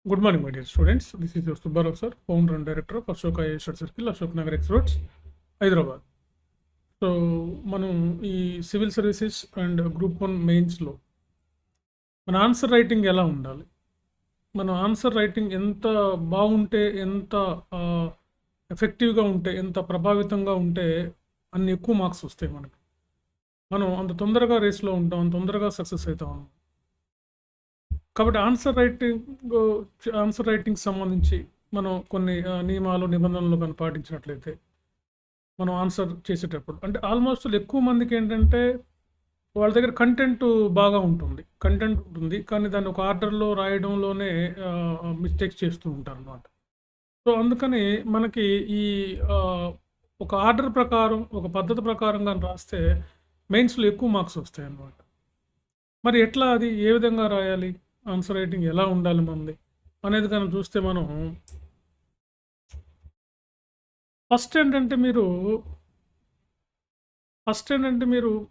Good morning, my dear students. This is your Subbarao sir, founder and director of Ashoka Research Circle, Ashok Nagar Experts, Hyderabad. So మనం ఈ civil services and group 1 మెయిన్స్లో మన answer writing ఎలా ఉండాలి, మన answer writing ఎంత బాగుంటే, ఎంత ఎఫెక్టివ్గా ఉంటే, ఎంత ప్రభావితంగా ఉంటే అన్ని ఎక్కువ మార్క్స్ వస్తాయి మనకి. మనం అంత తొందరగా రేస్లో ఉంటాం, అంత తొందరగా సక్సెస్ అవుతాం. కాబట్టి ఆన్సర్ రైటింగ్ సంబంధించి మనం కొన్ని నియమాలు నిబంధనలు కానీ పాటించినట్లయితే మనం ఆన్సర్ చేసేటప్పుడు అంటే ఆల్మోస్ట్ ఎక్కువ మందికి ఏంటంటే వాళ్ళ దగ్గర కంటెంట్ బాగా ఉంటుంది, కానీ దాన్ని ఒక ఆర్డర్లో రాయడంలోనే మిస్టేక్స్ చేస్తూ ఉంటారు అనమాట. సో అందుకని మనకి ఈ ఒక ఆర్డర్ ప్రకారం, ఒక పద్ధతి ప్రకారం కానీ రాస్తే మెయిన్స్లో ఎక్కువ మార్క్స్ వస్తాయి అన్నమాట. మరి ఎట్లా, అది ఏ విధంగా రాయాలి, ఆన్సర్ రైటింగ్ ఎలా ఉండాలి మనది అనేది కానీ చూస్తే మనం ఫస్ట్ ఏంటంటే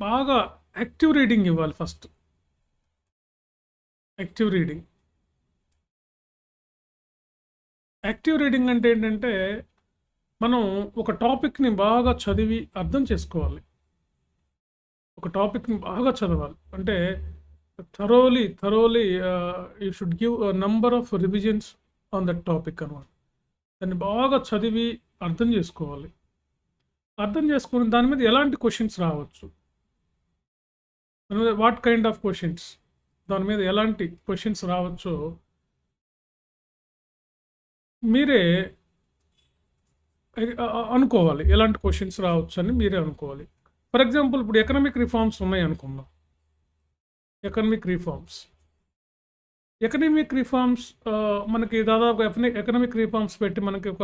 బాగా యాక్టివ్ రీడింగ్ ఇవ్వాలి. ఫస్ట్ యాక్టివ్ రీడింగ్ అంటే ఏంటంటే మనం ఒక టాపిక్ని బాగా చదివి అర్థం చేసుకోవాలి, ఒక టాపిక్ని బాగా చదవాలి. అంటే thoroughly you should give a number of revisions on that topic అనమాట. దాన్ని బాగా చదివి అర్థం చేసుకొని దాని మీద ఎలాంటి క్వశ్చన్స్ రావచ్చు, వాట్ కైండ్ ఆఫ్ క్వశ్చన్స్, దాని మీద ఎలాంటి క్వశ్చన్స్ రావచ్చో మీరే అనుకోవాలి. ఎలాంటి క్వశ్చన్స్ రావచ్చు అని మీరే అనుకోవాలి. ఫర్ ఎగ్జాంపుల్, ఇప్పుడు ఎకనామిక్ రిఫార్మ్స్ ఉన్నాయి అనుకుందాం. ఎకనామిక్ రిఫార్మ్స్ మనకి దాదాపు ఎకనామిక్ రిఫార్మ్స్ పెట్టి మనకి ఒక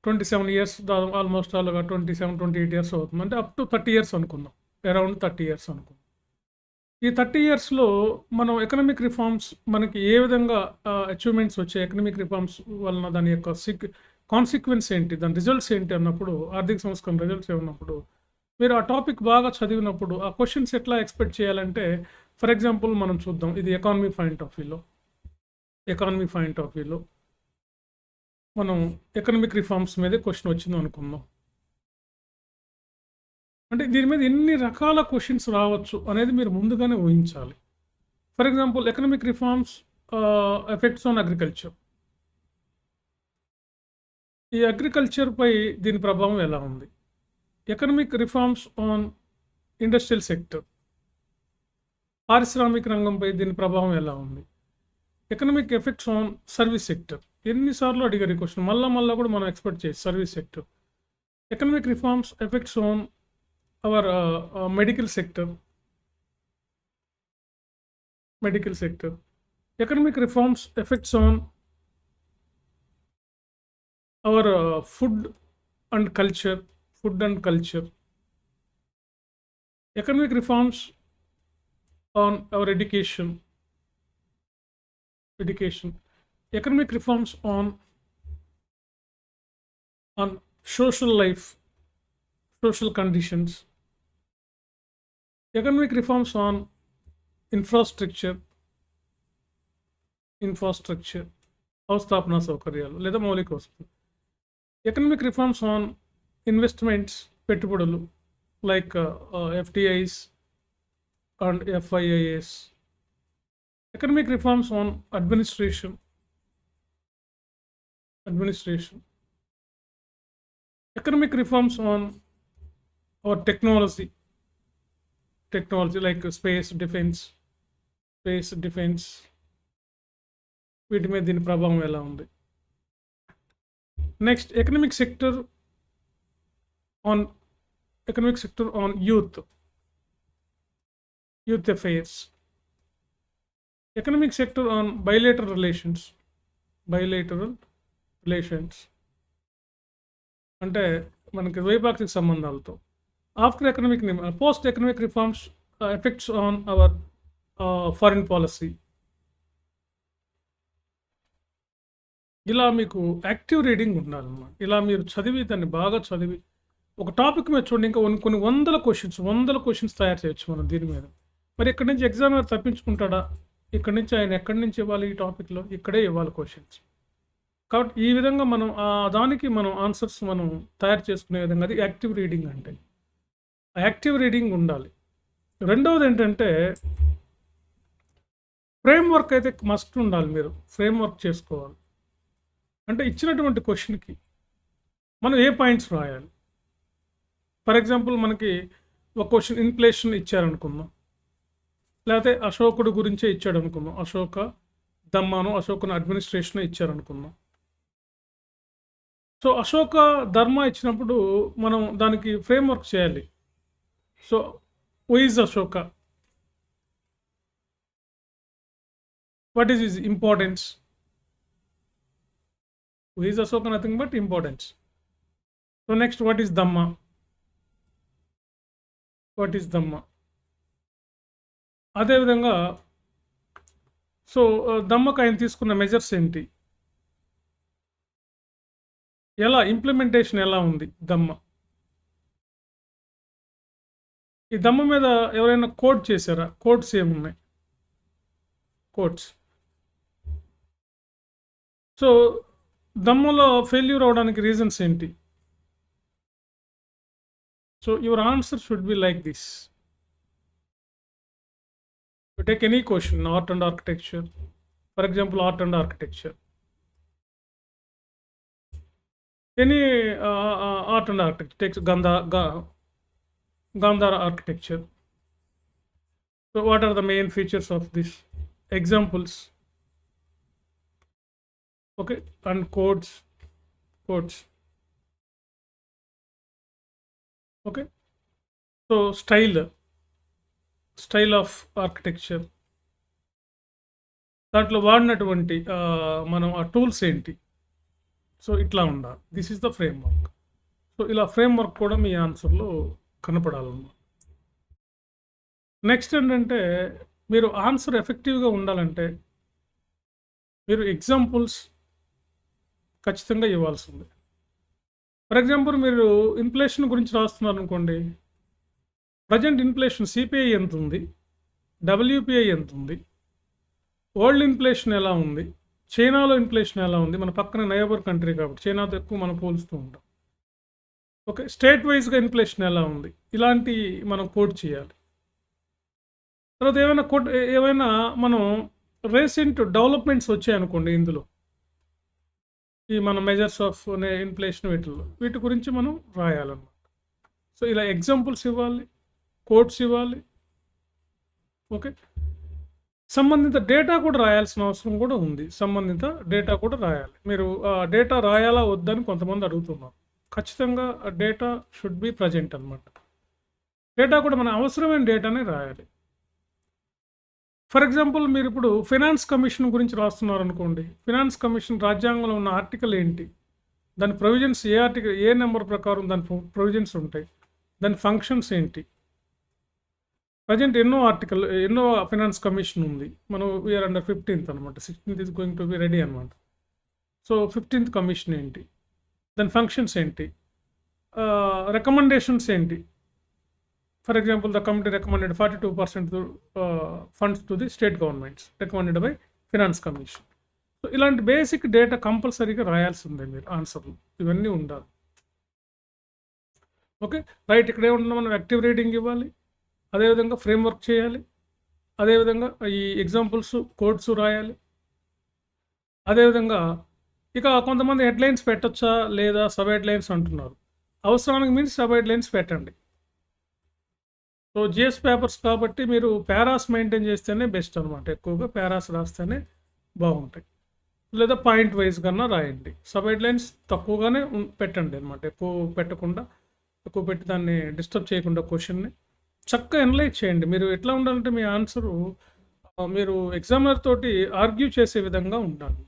27 ఇయర్స్, దాదాపు ఆల్మోస్ట్ అలాగా 27-28 ఇయర్స్ అవుతుంది. అంటే అప్ టు 30 ఇయర్స్ అనుకుందాం, అరౌండ్ 30 ఇయర్స్ అనుకుందాం. ఈ 30 ఇయర్స్లో మనం ఎకనామిక్ రిఫార్మ్స్ మనకి ఏ విధంగా అచీవ్మెంట్స్ వచ్చాయి, ఎకనామిక్ రిఫార్మ్స్ వలన దాని యొక్క కాన్సిక్వెన్స్ ఏంటి, దాని రిజల్ట్స్ ఏంటి అన్నప్పుడు, ఆర్థిక సంస్కరణ రిజల్ట్స్ ఏమన్నప్పుడు మీరు ఆ టాపిక్ బాగా చదివినప్పుడు ఆ క్వశ్చన్స్ ఎట్లా ఎక్స్పెక్ట్ చేయాలంటే, ఫర్ ఎగ్జాంపుల్ మనం చూద్దాం, ఇది ఎకానమీ పాయింట్ ఆఫ్ వ్యూలో మనం ఎకనామిక్ రిఫార్మ్స్ మీదే క్వశ్చన్ వచ్చింది అనుకుందాం. అంటే దీని మీద ఎన్ని రకాల క్వశ్చన్స్ రావచ్చు అనేది మీరు ముందుగానే ఊహించాలి. For example, economic reforms effects on agriculture. ఈ అగ్రికల్చర్పై దీని ప్రభావం ఎలా ఉంది? Economic reforms on industrial sector, పారిశ్రామిక రంగంపై దీని ప్రభావం ఎలా ఉంది? Economic effects on service sector. ఎన్నిసార్లు అడిగారు ఈ క్వశ్చన్, మళ్ళీ కూడా మనం ఎక్స్పెక్ట్ చేసి service sector. Economic reforms effects on our medical sector. Economic reforms effects on our food and culture. Economic reforms on our education. Economic reforms on social life, social conditions. Economic reforms on infrastructure, అవస్థాపన సౌకర్యాలు లేదా మౌలిక వసతులు. Economic reforms on investments, పెట్టుబడులు, like FDIs and FIIs. Economic reforms on administration. Economic reforms on hour technology, like space defence. వీటి మీద దీని ప్రభావం ఎలా ఉంది? Next, economic sector on youth affairs. Economic sector on bilateral relations. అంటే మనకి ద్వైపాక్షిక సంబంధాలతో. Post economic reforms effects on our foreign policy. ఇలా మీకు యాక్టివ్ రీడింగ్ ఉండాలన్నమాట. ఇలా మీరు దాన్ని బాగా చదివి ఒక టాపిక్ మీద చూడండి, ఇంకా కొన్ని వందల క్వశ్చన్స్ తయారు చేయొచ్చు మనం దీని మీద. మరి ఇక్కడి నుంచి ఎగ్జామినర్ తప్పించుకుంటాడా? ఇక్కడి నుంచి ఆయన ఎక్కడి నుంచి ఇవ్వాలి ఈ టాపిక్లో, ఇక్కడే ఇవ్వాలి క్వశ్చన్స్. కాబట్టి ఈ విధంగా మనం దానికి మనం ఆన్సర్స్ మనం తయారు చేసుకునే విధంగా అది యాక్టివ్ రీడింగ్ అంటే. యాక్టివ్ రీడింగ్ ఉండాలి. రెండవది ఏంటంటే ఫ్రేమ్వర్క్ అయితే మస్ట్ ఉండాలి. మీరు ఫ్రేమ్వర్క్ చేసుకోవాలి. అంటే ఇచ్చినటువంటి క్వశ్చన్కి మనం ఏ పాయింట్స్ రాయాలి. ఫర్ ఎగ్జాంపుల్ మనకి ఒక క్వశ్చన్ ఇన్ఫ్లేషన్ ఇచ్చారనుకుందాం, లేకపోతే అశోకుడు గురించే ఇచ్చాడు అనుకుందాం, అశోక ధర్మాను అశోకుని అడ్మినిస్ట్రేషన్ ఇచ్చారనుకుందాం. సో అశోక ధర్మ ఇచ్చినప్పుడు మనం దానికి ఫ్రేమ్వర్క్ చేయాలి. So who is Ashoka, what is his importance. Who is Ashoka nothing but importance. So next what is Dhamma, what is Dhamma. అదేవిధంగా సో ధమ్మకు ఆయన తీసుకున్న మెజర్స్ ఏంటి, ఎలా ఇంప్లిమెంటేషన్ ఎలా ఉంది ధమ్మ. ఈ ధమ్మ మీద ఎవరైనా కోడ్ చేశారా, కోడ్స్ ఏమున్నాయి, కోడ్స్. సో ధమ్మలో ఫెయిల్యూర్ అవడానికి రీజన్స్ ఏంటి. So your answer should be like this. You take any question, art and architecture, for example, art and architecture, any art and architecture, takes Gandhara architecture. So what are the main features of this, examples, okay, and codes, okay. So style of architecture, దాంట్లో వాడినటువంటి మనం ఆ tools ఏంటి. So ఇట్లా ఉండాలి. This is the framework. So ఇలా framework కూడా మీ ఆన్సర్లో కనపడాలన్నమాట. Next ఏంటంటే మీరు ఆన్సర్ ఎఫెక్టివ్గా ఉండాలంటే మీరు ఎగ్జాంపుల్స్ ఖచ్చితంగా ఇవ్వాల్సిందే. ఫర్ ఎగ్జాంపుల్ మీరు ఇన్ఫ్లేషన్ గురించి రాస్తున్నారు అనుకోండి, ప్రజెంట్ ఇన్ఫ్లేషన్ సిపిఐ ఎంత ఉంది, డబ్ల్యూపిఐ ఎంత ఉంది, వరల్డ్ ఇన్ఫ్లేషన్ ఎలా ఉంది, చైనాలో ఇన్ఫ్లేషన్ ఎలా ఉంది. మన పక్కన నైబర్ కంట్రీ కాబట్టి చైనాతో ఎక్కువ మనం పోలుస్తూ ఉంటాం. ఓకే, స్టేట్ వైజ్గా ఇన్ఫ్లేషన్ ఎలా ఉంది, ఇలాంటి మనం కోడ్ చేయాలి. తర్వాత ఏమైనా మనం రీసెంట్ డెవలప్మెంట్స్ వచ్చాయనుకోండి ఇందులో, ఈ మన మెజర్స్ ఆఫ్ ఇన్ఫ్లేషన్ వీటి గురించి మనం రాయాలన్నమాట. సో ఇలా ఎగ్జాంపుల్స్ ఇవ్వాలి, కోడ్స్ ఇవ్వాలి. ఓకే, సంబంధిత డేటా కూడా రాయాల్సిన అవసరం కూడా ఉంది. సంబంధిత డేటా కూడా రాయాలి. మీరు డేటా రాయాలా వద్దని కొంతమంది అడుగుతున్నారు. ఖచ్చితంగా డేటా షుడ్ బి ప్రజెంట్ అనమాట. డేటా కూడా మన అవసరమైన డేటానే రాయాలి. ఫర్ ఎగ్జాంపుల్ మీరు ఇప్పుడు ఫైనాన్స్ కమిషన్ గురించి రాస్తున్నారు అనుకోండి. ఫైనాన్స్ కమిషన్ రాజ్యాంగంలో ఉన్న ఆర్టికల్ ఏంటి, దాని ప్రొవిజన్స్ ఏ ఆర్టికల్, ఏ నెంబర్ ప్రకారం దాని ప్రొవిజన్స్ ఉంటాయి, దాని ఫంక్షన్స్ ఏంటి. ప్రజెంట్ ఎన్నో ఫైనాన్స్ కమిషన్ ఉంది. మనం వీఆర్ అండర్ 15th అనమాట. 16th is going to be ready అనమాట. సో 15th కమిషన్ ఏంటి, దాని ఫంక్షన్స్ ఏంటి, రికమెండేషన్స్ ఏంటి. For example the committee recommended 42% funds to the state governments recommended by finance commission. So ఇలాంటి basic data కంపల్సరీగా రాయాల్సిందే మీరు ఆన్సర్లు. ఇవన్నీ ఉండాలి. Okay right. ఇక్కడ ఏముంటుందో మనం యాక్టివ్ రీడింగ్ ఇవ్వాలి, అదేవిధంగా ఫ్రేమ్వర్క్ చేయాలి, అదేవిధంగా ఈ ఎగ్జాంపుల్స్ కోడ్స్ రాయాలి. అదేవిధంగా ఇక కొంతమంది హెడ్లైన్స్ పెట్టచ్చా లేదా సబ్ హెడ్లైన్స్ అంటున్నారు. అవసరానికి మించి సబ్ హెడ్లైన్స్ పెట్టండి. సో జిఎస్ పేపర్స్ కాబట్టి మీరు పారాస్ మెయింటైన్ చేస్తేనే బెస్ట్ అనమాట. ఎక్కువగా పారాస్ రాస్తేనే బాగుంటాయి. లేదా పాయింట్ వైజ్ కన్నా రాయండి. సబ్ హెడ్లైన్స్ తక్కువగానే పెట్టండి అనమాట. ఎక్కువ పెట్టి దాన్ని డిస్టర్బ్ చేయకుండా క్వశ్చన్ని చక్కగా ఎనలైజ్ చేయండి. మీరు ఎట్లా ఉండాలంటే మీ ఆన్సరు మీరు ఎగ్జామినర్ తోటి ఆర్గ్యూ చేసే విధంగా ఉండాలి.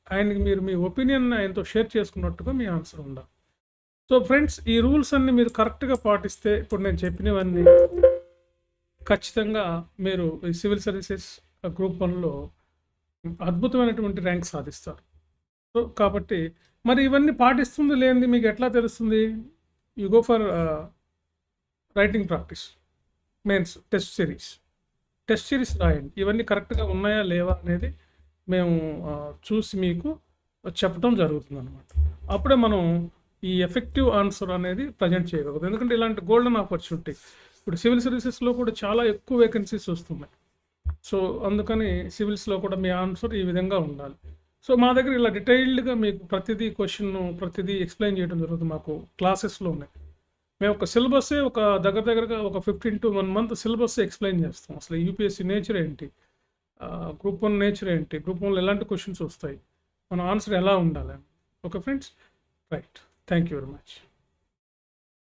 ఆయనకి మీరు మీ ఒపీనియన్ ఆయనతో షేర్ చేసుకున్నట్టుగా మీ ఆన్సర్ ఉండాలి. సో ఫ్రెండ్స్, ఈ రూల్స్ అన్ని మీరు కరెక్ట్గా పాటిస్తే ఇప్పుడు నేను చెప్పినవన్నీ ఖచ్చితంగా మీరు ఈ సివిల్ సర్వీసెస్ గ్రూప్ 1లో అద్భుతమైనటువంటి ర్యాంక్ సాధిస్తారు. సో కాబట్టి మరి ఇవన్నీ పాటిస్తుంది లేనిది మీకు ఎట్లా తెలుస్తుంది? You go for writing practice, mains test series. Test series రాయండి. ఇవన్నీ కరెక్ట్‌గా ఉన్నాయా లేవా అనేది మేము చూసి మీకు చెప్పడం జరుగుతుందనమాట. అప్పుడే మనం ఈ ఎఫెక్టివ్ ఆన్సర్ అనేది ప్రజెంట్ చేయగలుగుతాం. ఎందుకంటే ఇలాంటి గోల్డెన్ ఆపర్చునిటీ ఇప్పుడు సివిల్ సర్వీసెస్‌లో కూడా చాలా ఎక్కువ వేకెన్సీస్ వస్తున్నాయి. సో, అందుకని సివిల్స్‌లో కూడా మీ ఆన్సర్ ఈ విధంగా ఉండాలి. సో, మా దగ్గర ఇలా డీటెయిల్డ్‌గా మీకు ప్రతిదీ ప్రతిదీ ఎక్స్‌ప్లెయిన్ చేయడం జరుగుతుంది మాకు క్లాసెస్‌లోనే. మేము ఒక సిలబస్సే దగ్గరగా ఒక 15 to 1 మంత్ సిలబస్ ఎక్స్‌ప్లెయిన్ చేస్తాం. అసలు యూపీఎస్సీ నేచర్ ఏంటి? గ్రూప్ 1 నేచర్ ఏంటి? గ్రూప్ 1లో ఎలాంటి క్వెషన్స్ వస్తాయి? మన ఆన్సర్ ఎలా ఉండాలని. Okay friends? Right. Thank you very much.